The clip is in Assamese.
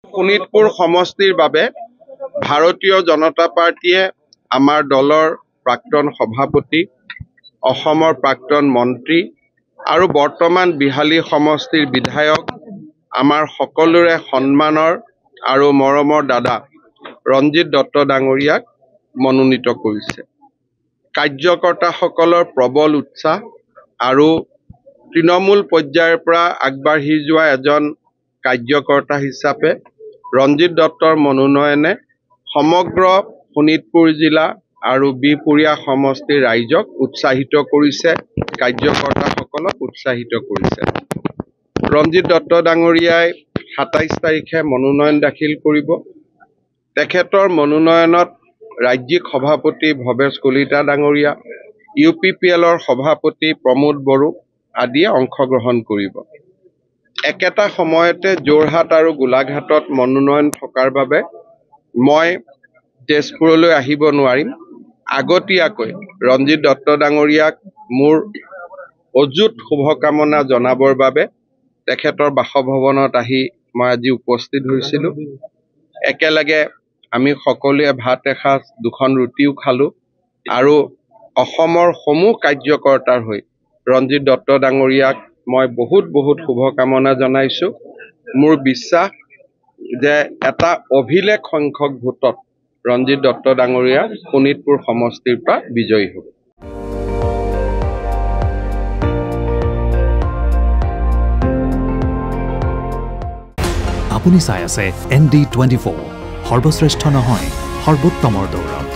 শোণিতপুৰ সমষ্টিৰ বাবে ভাৰতীয় জনতা পাৰ্টিয়ে আমাৰ দলৰ প্ৰাক্তন সভাপতি, অসমৰ প্ৰাক্তন মন্ত্ৰী আৰু বৰ্তমান বিহালী সমষ্টিৰ বিধায়ক, আমাৰ সকলোৰে সন্মানৰ আৰু মৰমৰ দাদা ৰঞ্জিত দত্ত ডাঙৰীয়াক মনোনীত কৰিছে। কাৰ্যকৰ্তাসকলৰ প্ৰবল উৎসাহ আৰু তৃণমূল পৰ্যায়ৰ পৰা আগবাঢ়ি যোৱা এজন কাৰ্যকৰ্তা হিচাপে ৰঞ্জিত দত্তৰ মনোনয়নে সমগ্ৰ শোণিতপুৰ জিলা আৰু বিহপুৰীয়া সমষ্টিৰ ৰাইজক উৎসাহিত কৰিছে, কাৰ্যকৰ্তাসকলক উৎসাহিত কৰিছে। ৰঞ্জিত দত্ত ডাঙৰীয়াই ২৭ তাৰিখে মনোনয়ন দাখিল কৰিব। তেখেতৰ মনোনয়নত ৰাজ্যিক সভাপতি ভৱেশ কলিতা ডাঙৰীয়া, UPPLৰ সভাপতি প্ৰমোদ বড়ো আদিয়ে অংশগ্ৰহণ কৰিব। একেটা সময়তে যোৰহাট আৰু গোলাঘাটত মনোনয়ন থকাৰ বাবে মই তেজপুৰলৈ আহিব নোৱাৰিম। আগতীয়াকৈ ৰঞ্জিত দত্ত ডাঙৰীয়াক মোৰ অযুত শুভকামনা জনাবৰ বাবে তেখেতৰ বাসভৱনত আহি মই আজি উপস্থিত হৈছিলোঁ। একেলগে আমি সকলোৱে ভাত এসাঁজ, দুখন ৰুটিও খালোঁ আৰু অসমৰ সমূহ কাৰ্যকৰ্তাৰ হৈ ৰঞ্জিত দত্ত ডাঙৰীয়াক মই বহুত শুভকামনা জনাইছোঁ। মোৰ বিশ্বাস যে এটা অভিলেখ সংখ্যক ভোটত ৰঞ্জিত দত্ত ডাঙৰীয়া শোণিতপুৰ সমষ্টিৰ পৰা বিজয়ী হ'ব। আপুনি চাই আছে ND24, সৰ্বশ্ৰেষ্ঠ নহয়, সৰ্বোত্তমৰ দৌৰ।